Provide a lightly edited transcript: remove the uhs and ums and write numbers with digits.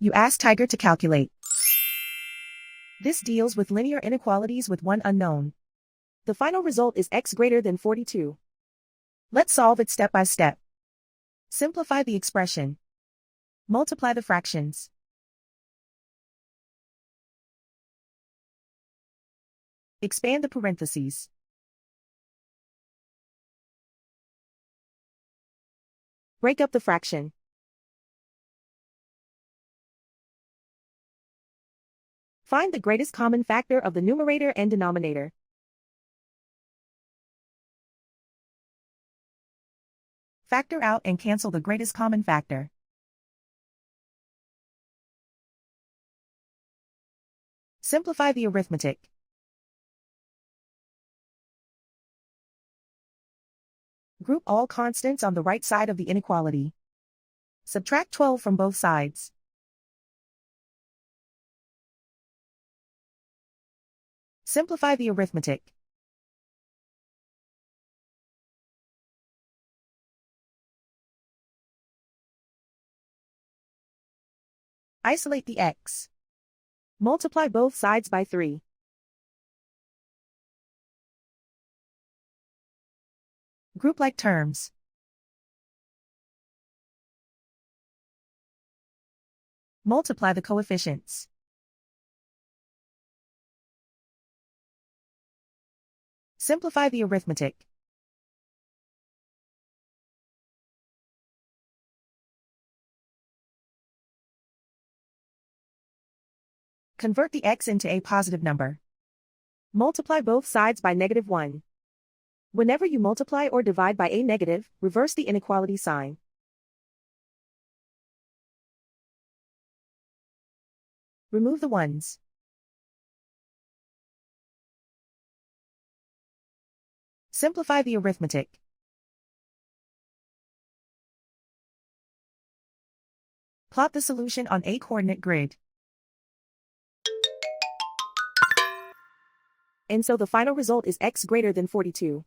You ask Tiger to calculate. This deals with linear inequalities with one unknown. The final result is x greater than 42. Let's solve it step by step. Simplify the expression. Multiply the fractions. Expand the parentheses. Break up the fraction. Find the greatest common factor of the numerator and denominator. Factor out and cancel the greatest common factor. Simplify the arithmetic. Group all constants on the right side of the inequality. Subtract 12 from both sides. Simplify the arithmetic. Isolate the x. Multiply both sides by 3. Group like terms. Multiply the coefficients. Simplify the arithmetic. Convert the x into a positive number. Multiply both sides by -1. Whenever you multiply or divide by a negative, reverse the inequality sign. Remove the ones. Simplify the arithmetic. Plot the solution on a coordinate grid. And so the final result is x greater than 42.